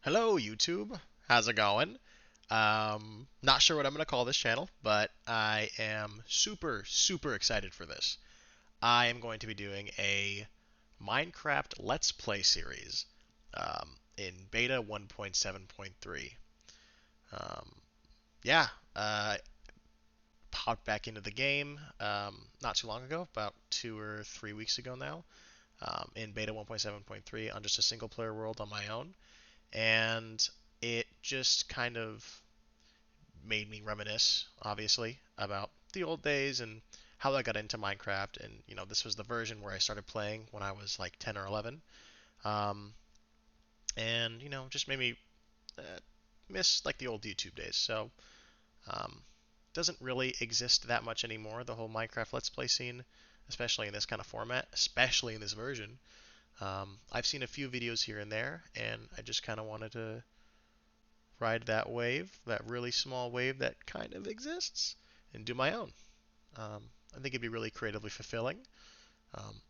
Hello, YouTube. How's it going? Not sure what I'm going to call this channel, but I am super, super excited for this. I am going to be doing a Minecraft Let's Play series in beta 1.7.3. Um, yeah, popped back into the game not too long ago, about 2 or 3 weeks ago now, in beta 1.7.3 on just a single player world on my own. And it just kind of made me reminisce, obviously, about the old days and how I got into Minecraft. And this was the version where I started playing when I was like 10 or 11, um, and just made me uh, miss like the old YouTube days. So um, doesn't really exist that much anymore. The whole Minecraft Let's Play scene, especially in this kind of format, especially in this version. I've seen a few videos here and there, and I just kind of wanted to ride that wave, that really small wave that kind of exists, and do my own. I think it'd be really creatively fulfilling, um,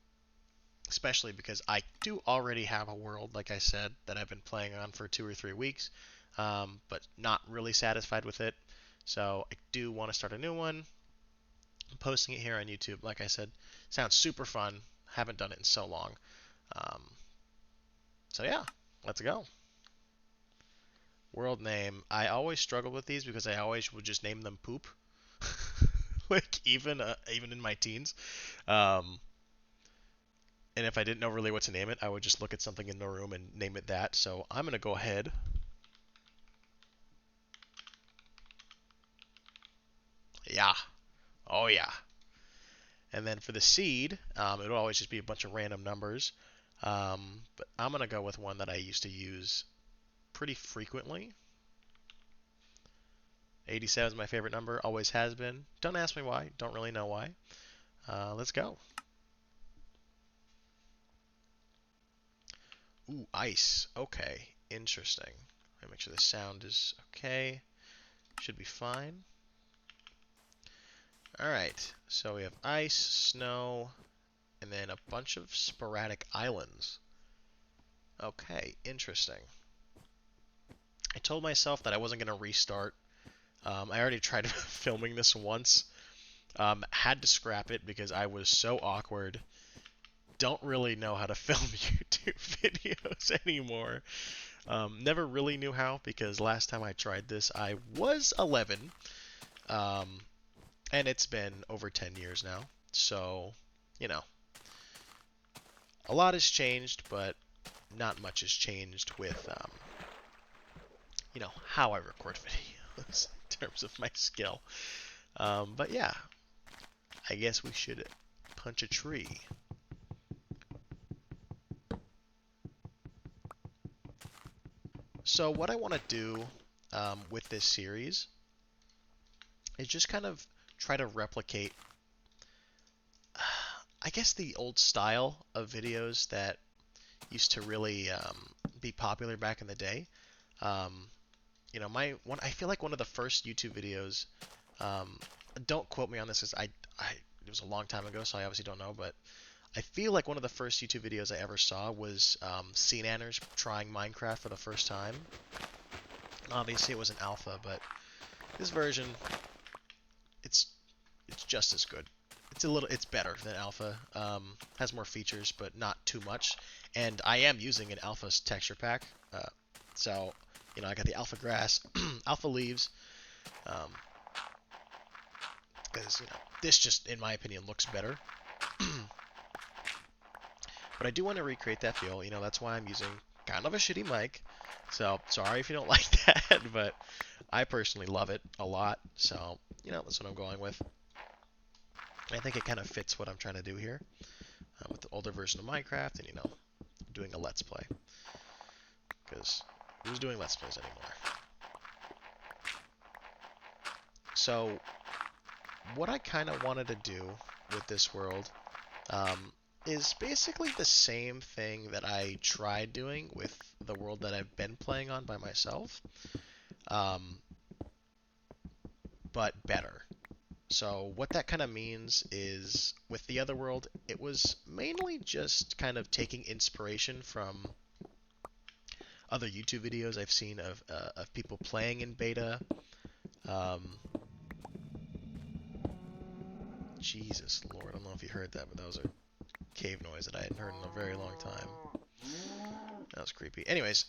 especially because I do already have a world, like I said, that I've been playing on for 2 or 3 weeks, but not really satisfied with it. So I do want to start a new one. I'm posting it here on YouTube. Like I said, sounds super fun. Haven't done it in so long. Um, so yeah, let's go. World name. I always struggle with these because I always would just name them poop. Like even in my teens. Um, and if I didn't know really what to name it, I would just look at something in the room and name it that. So I'm gonna go ahead. Yeah. Oh yeah. And then for the seed, it'll always just be a bunch of random numbers. But I'm gonna go with one that I used to use pretty frequently. 87 is my favorite number. Always has been. Don't ask me why. Don't really know why. Let's go. Ooh, ice. Okay. Interesting. Let me make sure the sound is okay. Should be fine. Alright, so we have ice, snow, and then a bunch of sporadic islands. Okay, interesting. I told myself that I wasn't going to restart. I already tried filming this once. Had to scrap it because I was so awkward. Don't really know how to film YouTube videos anymore. Never really knew how because last time I tried this, I was 11. Um, and it's been over 10 years now. So, you know, a lot has changed, but not much has changed with, how I record videos in terms of my skill. But yeah, I guess we should punch a tree. So what I want to do with this series is just kind of try to replicate, I guess, the old style of videos that used to really be popular back in the day. Um, my one. I feel like one of the first YouTube videos. Um, don't quote me on this, as it was a long time ago, so I obviously don't know. But I feel like one of the first YouTube videos I ever saw was CNanners trying Minecraft for the first time. Obviously, it was an alpha, but this version, it's it's just as good. It's better than alpha. Has more features, but not too much. And I am using an alpha's texture pack, so I got the alpha grass, alpha leaves, um, because this just, in my opinion, looks better. But I do want to recreate that feel. That's why I'm using kind of a shitty mic. So sorry if you don't like that, but I personally love it a lot. So that's what I'm going with. I think it kind of fits what I'm trying to do here with the older version of Minecraft, and doing a Let's Play. Because who's doing Let's Plays anymore? So what I kind of wanted to do with this world um, is basically the same thing that I tried doing with the world that I've been playing on by myself, um, but better. So what that kind of means is with the other world, it was mainly just kind of taking inspiration from other YouTube videos I've seen of people playing in beta. Um, Jesus Lord, I don't know if you heard that, but that was a cave noise that I hadn't heard in a very long time. That was creepy. Anyways,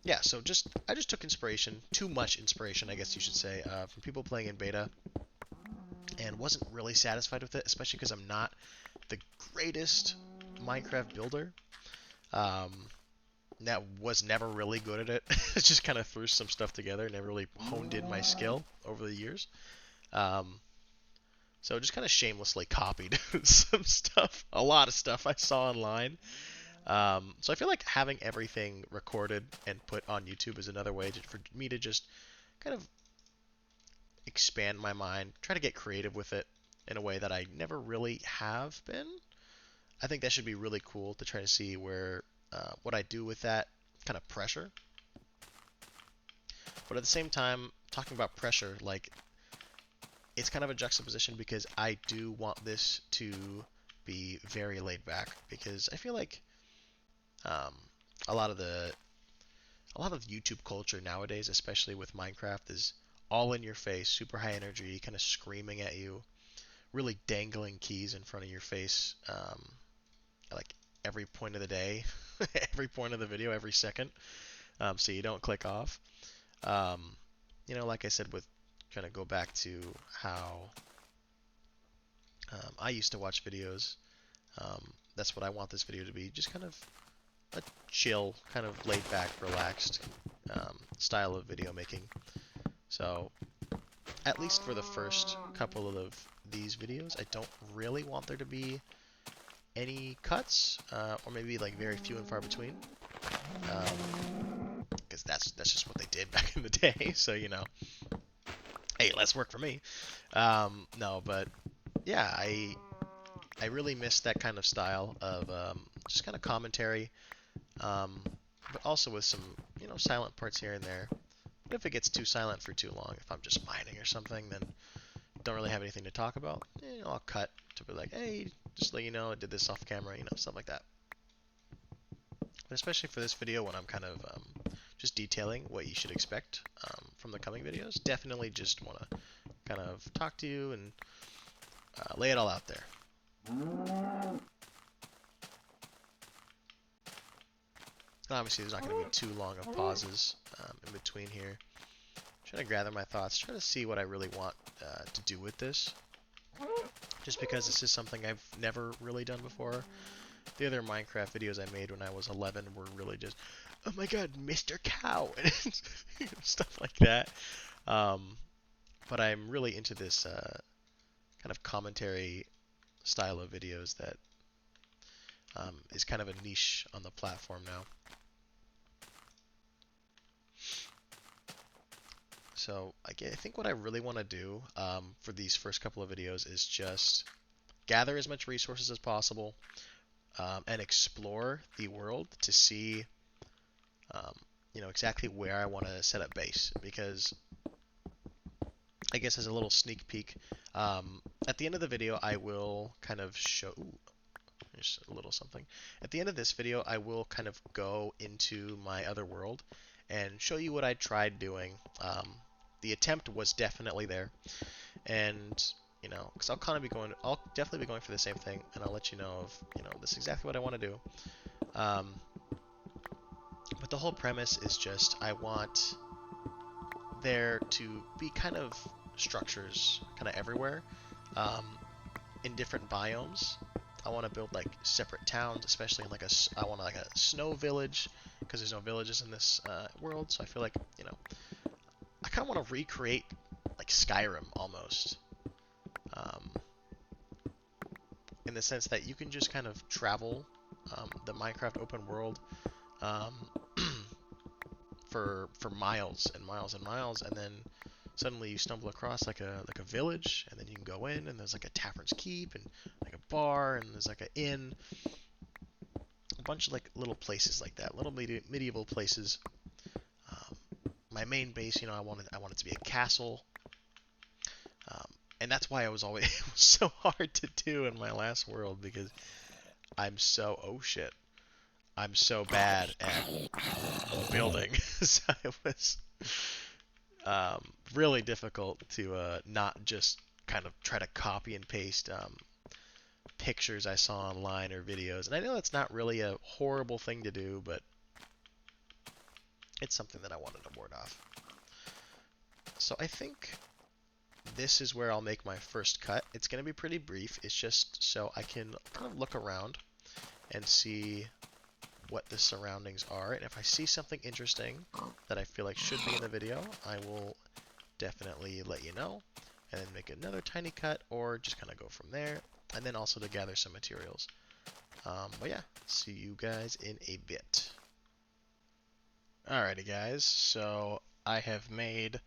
yeah, so I just took inspiration, too much inspiration, I guess you should say, from people playing in beta, and wasn't really satisfied with it, especially because I'm not the greatest Minecraft builder. Um, that was never really good at it. Just kind of threw some stuff together, never really honed in my skill over the years. Um, so just kind of shamelessly copied some stuff, a lot of stuff I saw online. So I feel like having everything recorded and put on YouTube is another way for me to just kind of expand my mind, try to get creative with it in a way that I never really have been. I think that should be really cool to try to see where what I do with that kind of pressure. But at the same time, talking about pressure, like it's kind of a juxtaposition because I do want this to be very laid back because I feel like um, a lot of YouTube culture nowadays, especially with Minecraft, is all in your face, super high energy, kind of screaming at you, really dangling keys in front of your face, like every point of the day, every point of the video, every second, so you don't click off. Um, like I said, with kind of go back to how I used to watch videos. That's what I want this video to be, just kind of a chill, kind of laid back, relaxed style of video making. So, at least for the first couple of these videos, I don't really want there to be any cuts, or maybe like very few and far between, because that's just what they did back in the day. So hey, less work for me. No, but yeah, I really miss that kind of style of just kind of commentary, but also with some silent parts here and there. But if it gets too silent for too long, if I'm just mining or something, then don't really have anything to talk about, I'll cut to be like, hey, just let you know I did this off camera, stuff like that. But especially for this video, when I'm kind of just detailing what you should expect from the coming videos, definitely just want to kind of talk to you and lay it all out there. Obviously, there's not going to be too long of pauses in between here. Trying to gather my thoughts, trying to see what I really want to do with this. Just because this is something I've never really done before. The other Minecraft videos I made when I was 11 were really just, oh my god, Mr. Cow, and stuff like that. But I'm really into this kind of commentary style of videos that is kind of a niche on the platform now. So I think what I really want to do for these first couple of videos is just gather as much resources as possible and explore the world to see exactly where I want to set up base. Because I guess as a little sneak peek, at the end of the video I will kind of show just a little something. At the end of this video I will kind of go into my other world and show you what I tried doing. The attempt was definitely there, and because I'll definitely be going for the same thing, and I'll let you know this is exactly what I want to do. But the whole premise is just I want there to be kind of structures kind of everywhere, in different biomes. I want to build like separate towns, especially in I want like a snow village, because there's no villages in this world. So I feel like I kind of want to recreate like Skyrim almost, in the sense that you can just kind of travel the Minecraft open world um, for miles and miles and miles, and then suddenly you stumble across like a village, and then you can go in, and there's like a tavern's keep, and like a bar, and there's like an inn, a bunch of like little places like that, little medieval places. My main base, I want it to be a castle, and that's why it was so hard to do in my last world, because I'm so, oh shit. I'm so bad at building, so it was really difficult to not just kind of try to copy and paste pictures I saw online or videos. And I know it's not really a horrible thing to do, but it's something that I wanted to ward off. So I think this is where I'll make my first cut. It's going to be pretty brief. It's just so I can kind of look around and see what the surroundings are. And if I see something interesting that I feel like should be in the video, I will definitely let you know. And then make another tiny cut or just kind of go from there. And then also to gather some materials. But yeah, see you guys in a bit. Alrighty guys, so I have made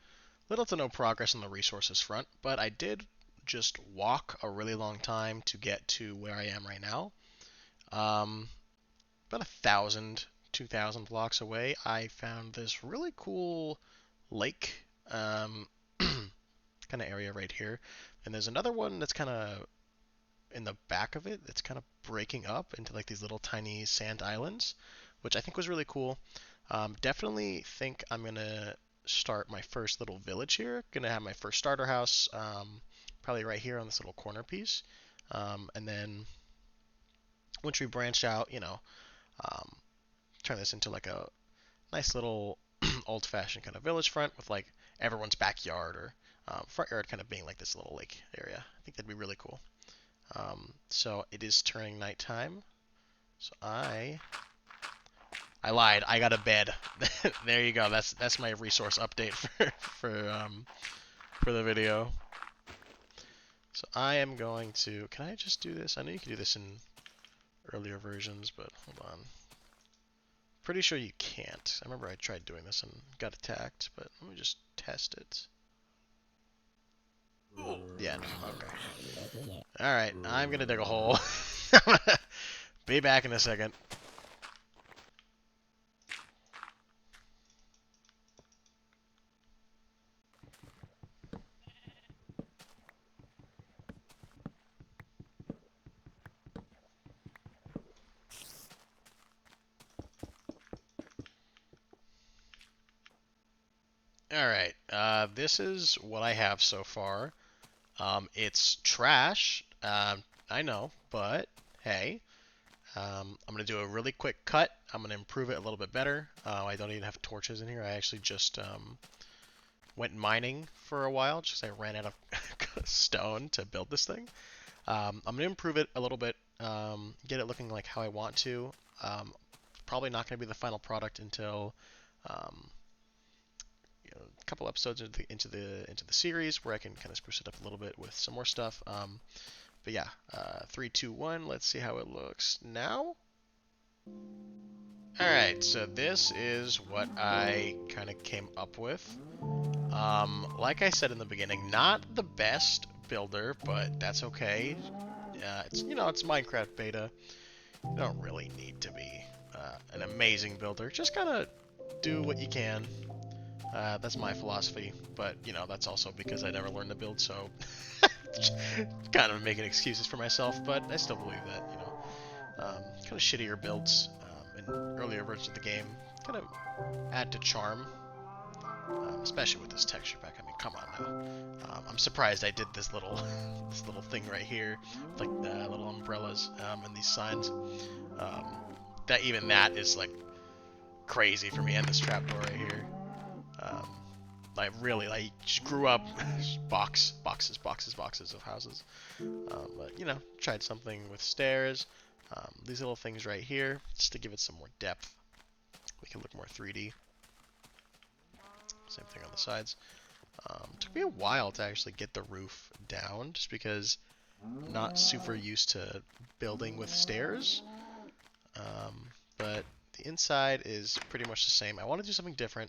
little to no progress on the resources front, but I did just walk a really long time to get to where I am right now. About 1,000, 2,000 blocks away, I found this really cool lake kind of area right here. And there's another one that's kind of in the back of it that's kind of breaking up into like these little tiny sand islands, which I think was really cool. Definitely think I'm going to start my first little village here. Gonna have my first starter house, probably right here on this little corner piece. And then once we branch out, um, turn this into like a nice little old-fashioned kind of village front with like everyone's backyard or front yard kind of being like this little lake area. I think that'd be really cool. So it is turning nighttime. So I lied. I got a bed. There you go. That's my resource update for the video. So I am going to. Can I just do this? I know you can do this in earlier versions, but hold on. Pretty sure you can't. I remember I tried doing this and got attacked, but let me just test it. Yeah, no, okay. Alright, I'm gonna dig a hole. Be back in a second. Alright, this is what I have so far. It's trash, I know, but hey, I'm going to do a really quick cut. I'm going to improve it a little bit better. I don't even have torches in here. I actually just went mining for a while just because I ran out of stone to build this thing. I'm going to improve it a little bit, get it looking like how I want to. Probably not going to be the final product until um, a couple episodes into the series where I can kind of spruce it up a little bit with some more stuff. But yeah, 3, 2, 1. Let's see how it looks now. Alright, so this is what I kind of came up with. Like I said in the beginning, not the best builder, but that's okay. It's Minecraft beta. You don't really need to be an amazing builder. Just kind of do what you can. That's my philosophy, but that's also because I never learned to build, so kind of making excuses for myself. But I still believe that kind of shittier builds in earlier versions of the game kind of add to charm, especially with this texture pack. I mean, come on now. I'm surprised I did this little this little thing right here, like the little umbrellas and these signs. That even that is like crazy for me, and this trapdoor right here. I really just grew up boxes of houses. But tried something with stairs. These little things right here, just to give it some more depth. We can look more 3D. Same thing on the sides. Took me a while to actually get the roof down, just because I'm not super used to building with stairs. But the inside is pretty much the same. I want to do something different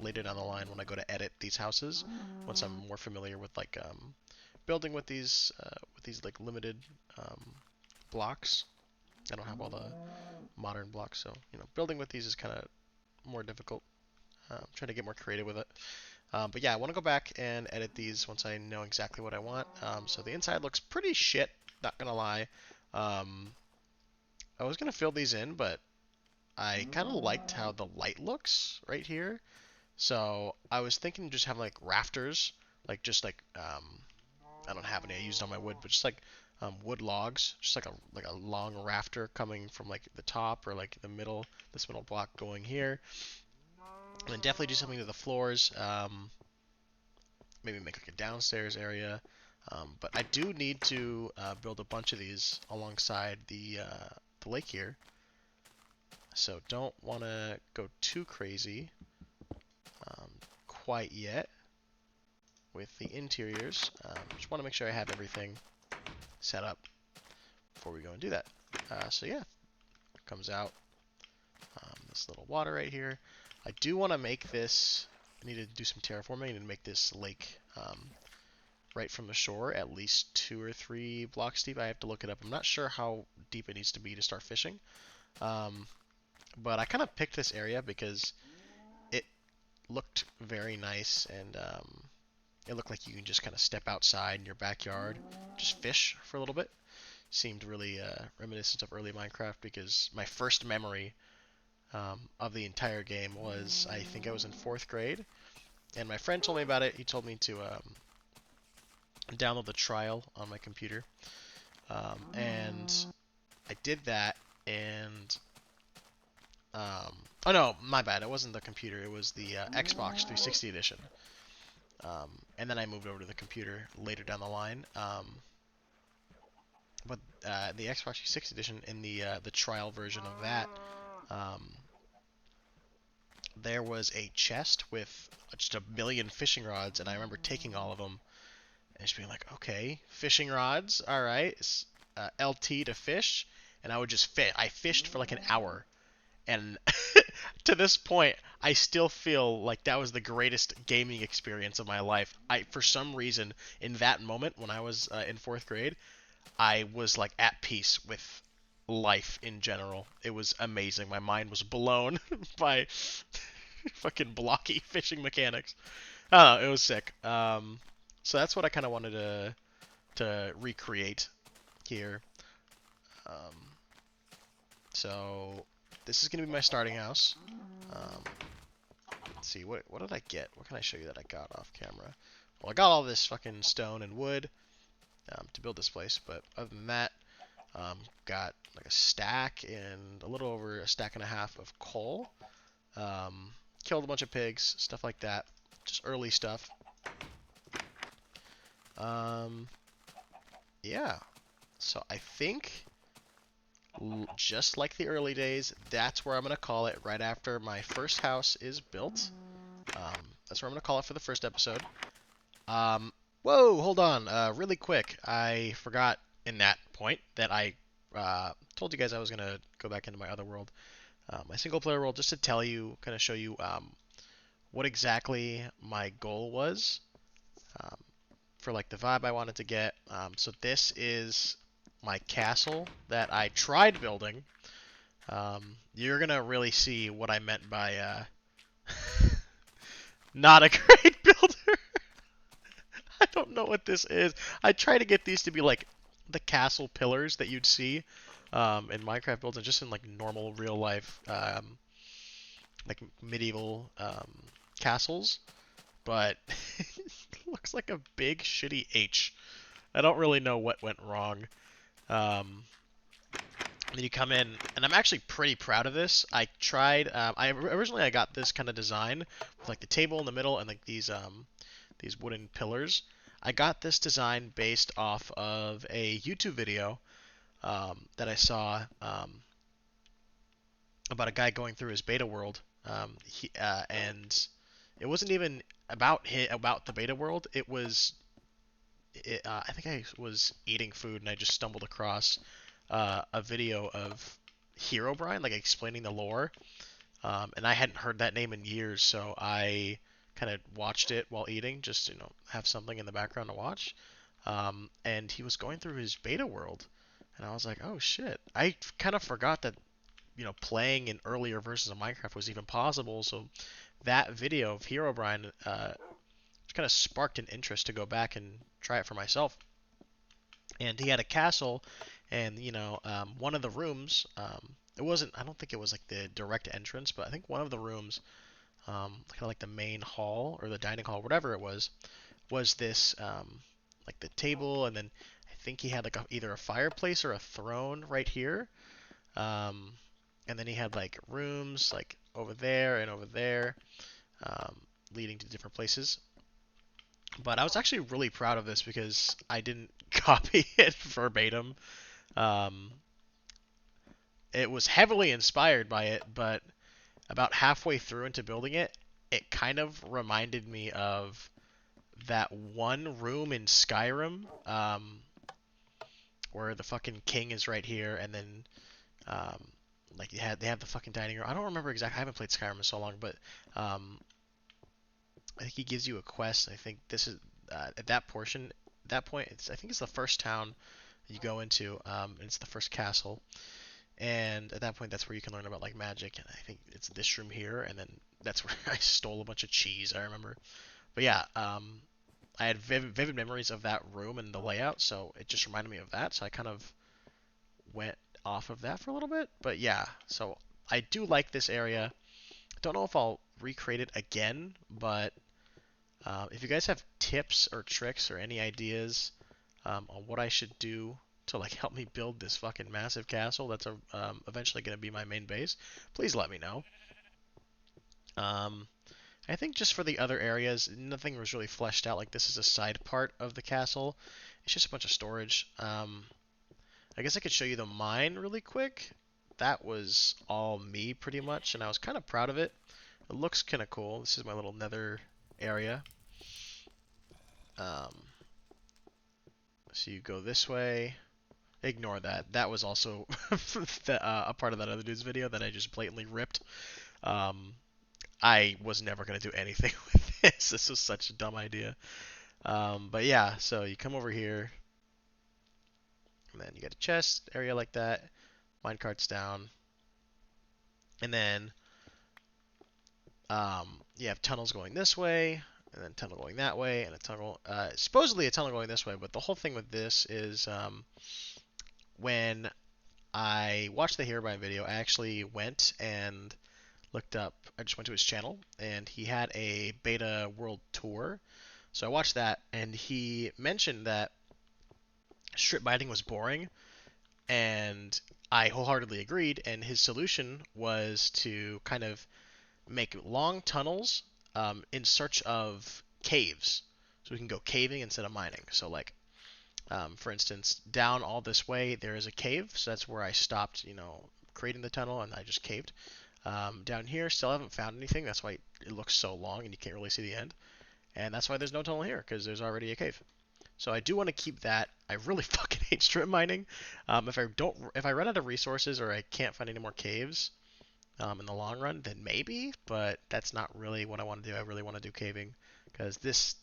later down the line when I go to edit these houses. Once I'm more familiar with building with these like limited blocks. I don't have all the modern blocks, so building with these is kind of more difficult. I'm trying to get more creative with it. But yeah, I want to go back and edit these once I know exactly what I want. So the inside looks pretty shit, not gonna lie. I was gonna fill these in, but I kind of liked how the light looks right here. So I was thinking just having like rafters, like just like I don't have any. I used on my wood, but just like wood logs, just like a long rafter coming from like the top or like the middle, this middle block going here, and then definitely do something to the floors. Maybe make like a downstairs area. But I do need to build a bunch of these alongside the lake here. So don't want to go too crazy quite yet with the interiors. Just want to make sure I have everything set up before we go and do that. So yeah, comes out this little water right here. I do want to make this, I need to do some terraforming and make this lake right from the shore at least 2 or 3 blocks deep. I have to look it up. I'm not sure how deep it needs to be to start fishing. But I kind of picked this area because it looked very nice, and it looked like you can just kind of step outside in your backyard, just fish for a little bit. Seemed really reminiscent of early Minecraft, because my first memory of the entire game was, I think I was in 4th grade, and my friend told me about it. He told me to download the trial on my computer, and I did that, and oh no, my bad. It wasn't the computer. It was the Xbox 360 edition. And then I moved over to the computer later down the line. But the Xbox 360 edition, in the trial version of that, there was a chest with just a million fishing rods, and I remember taking all of them and just being like, okay, fishing rods, all right, LT to fish, and I would just fish. I fished for like an hour. And to this point, I still feel like that was the greatest gaming experience of my life. For some reason, in that moment when I was in 4th grade, I was like at peace with life in general. It was amazing. My mind was blown by fucking blocky fishing mechanics. I don't know, it was sick. So that's what I kind of wanted to recreate here. Um, so this is gonna be my starting house. Let's see, what did I get? What can I show you that I got off camera? Well, I got all this fucking stone and wood to build this place, but other than that, got like a stack and a little over a stack and a half of coal. Killed a bunch of pigs, stuff like that. Just early stuff. Yeah. So I think, just like the early days, that's where I'm going to call it right after my first house is built. That's where I'm going to call it for the first episode. Whoa, hold on. Really quick. I forgot in that point that I told you guys I was going to go back into my other world, my single player world, just to tell you, kind of show you what exactly my goal was for like the vibe I wanted to get. So this is my castle that I tried building. You're gonna really see what I meant by not a great builder. I don't know what this is. I try to get these to be like the castle pillars that you'd see in Minecraft builds, and just in like normal real life, like medieval castles. But it looks like a big shitty H. I don't really know what went wrong. Then you come in, and I'm actually pretty proud of this. I tried. Originally I got this kind of design with like the table in the middle and like these wooden pillars. I got this design based off of a YouTube video that I saw about a guy going through his beta world. And it wasn't even about the beta world. It was I think I was eating food and I just stumbled across a video of Herobrine, like explaining the lore, and I hadn't heard that name in years, so I kind of watched it while eating, just have something in the background to watch. And he was going through his beta world, and I was like, oh shit! I kind of forgot that playing in earlier versions of Minecraft was even possible. So that video of Herobrine kind of sparked an interest to go back and try it for myself. And he had a castle, and one of the rooms it wasn't. I don't think it was like the direct entrance, but I think one of the rooms, kind of like the main hall or the dining hall, whatever it was this like the table, and then I think he had like either a fireplace or a throne right here. Um, and then he had like rooms like over there and over there, um, leading to different places. But I was actually really proud of this because I didn't copy it verbatim. Um, it was heavily inspired by it, but about halfway through into building it, it kind of reminded me of that one room in Skyrim, where the fucking king is right here, and then um, like they have the fucking dining room. I don't remember exactly. I haven't played Skyrim in so long, but um, I think he gives you a quest. I think this is at that portion, that point. I think it's the first town you go into. And it's the first castle, and at that point, that's where you can learn about like magic. And I think it's this room here, and then that's where I stole a bunch of cheese. I remember. But yeah, I had vivid memories of that room and the layout, so it just reminded me of that. So I kind of went off of that for a little bit. But yeah, so I do like this area. Don't know if I'll recreate it again, but if you guys have tips or tricks or any ideas on what I should do to like help me build this fucking massive castle that's eventually going to be my main base, please let me know. Um, I think just for the other areas, nothing was really fleshed out. Like this is a side part of the castle. It's just a bunch of storage. I guess I could show you the mine really quick. That was all me pretty much, and I was kind of proud of it. It looks kind of cool. This is my little nether area. Um, so you go this way. Ignore that. That was also a part of that other dude's video that I just blatantly ripped. Um, I was never going to do anything with this. This was such a dumb idea. But yeah, so you come over here, and then you get a chest area like that. Minecart's down. And then you have tunnels going this way, and then tunnel going that way, and a tunnel, supposedly a tunnel going this way. But the whole thing with this is when I watched the Herobrine video, I actually went and looked up. I just went to his channel, and he had a beta world tour. So I watched that, and he mentioned that strip mining was boring, and I wholeheartedly agreed. And his solution was to kind of make long tunnels in search of caves, so we can go caving instead of mining. So like, for instance, down all this way there is a cave, so that's where I stopped, creating the tunnel, and I just caved. Down here, still haven't found anything. That's why it looks so long and you can't really see the end. And that's why there's no tunnel here, because there's already a cave. So I do want to keep that. I really fucking hate strip mining. If I run out of resources or I can't find any more caves, in the long run, then maybe, but that's not really what I want to do. I really want to do caving because this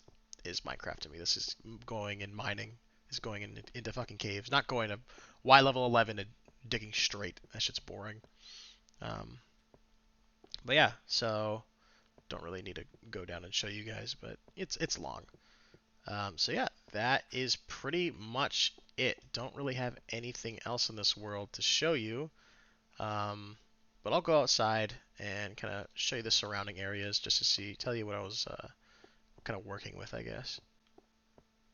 is Minecraft to me. This is going and mining. Is going into fucking caves, not going to Y level 11 and digging straight. That shit's boring. Um, but yeah, so don't really need to go down and show you guys, but it's long. So yeah, that is pretty much it. Don't really have anything else in this world to show you. But I'll go outside and kind of show you the surrounding areas just to tell you what I was kind of working with, I guess.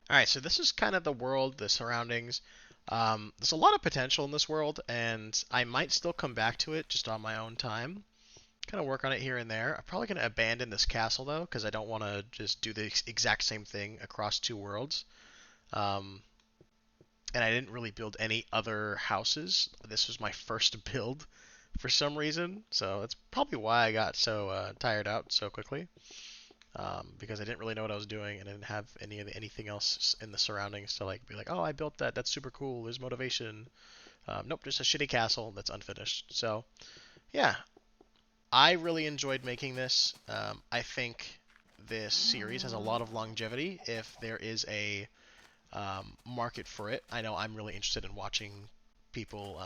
All right, so this is kind of the world, the surroundings. There's a lot of potential in this world, and I might still come back to it just on my own time. Kind of work on it here and there. I'm probably going to abandon this castle, though, because I don't want to just do the exact same thing across two worlds. Um, and I didn't really build any other houses. This was my first build for some reason, so that's probably why I got so tired out so quickly. Because I didn't really know what I was doing, and I didn't have anything else in the surroundings to like be like, oh, I built that. That's super cool. There's motivation. Nope, just a shitty castle that's unfinished. So, yeah, I really enjoyed making this. I think this series has a lot of longevity if there is a market for it. I know I'm really interested in watching people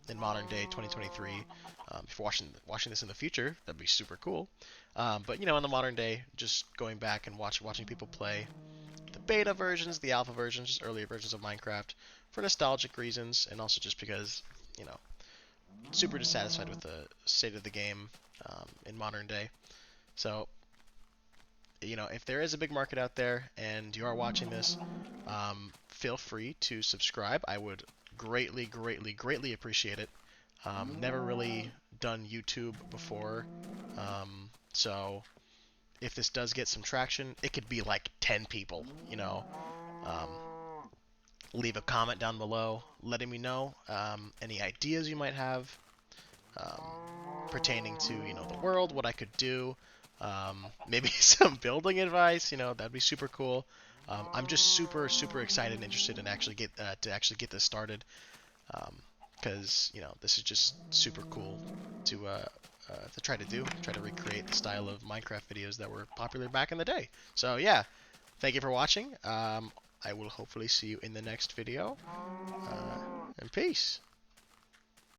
in modern day 2023. If you're watching this in the future, that'd be super cool. But in the modern day, just going back and watching people play the beta versions, the alpha versions, just earlier versions of Minecraft for nostalgic reasons, and also just because you know super dissatisfied with the state of the game in modern day. So, if there is a big market out there and you are watching this, feel free to subscribe. I would greatly, greatly, greatly appreciate it. Never really done YouTube before, so if this does get some traction, it could be like 10 people, Um, leave a comment down below letting me know any ideas you might have um, pertaining to, the world, what I could do, maybe some building advice, that'd be super cool. I'm just super, super excited and interested in actually get this started because, this is just super cool to try to recreate the style of Minecraft videos that were popular back in the day. So yeah, thank you for watching. I will hopefully see you in the next video, and peace.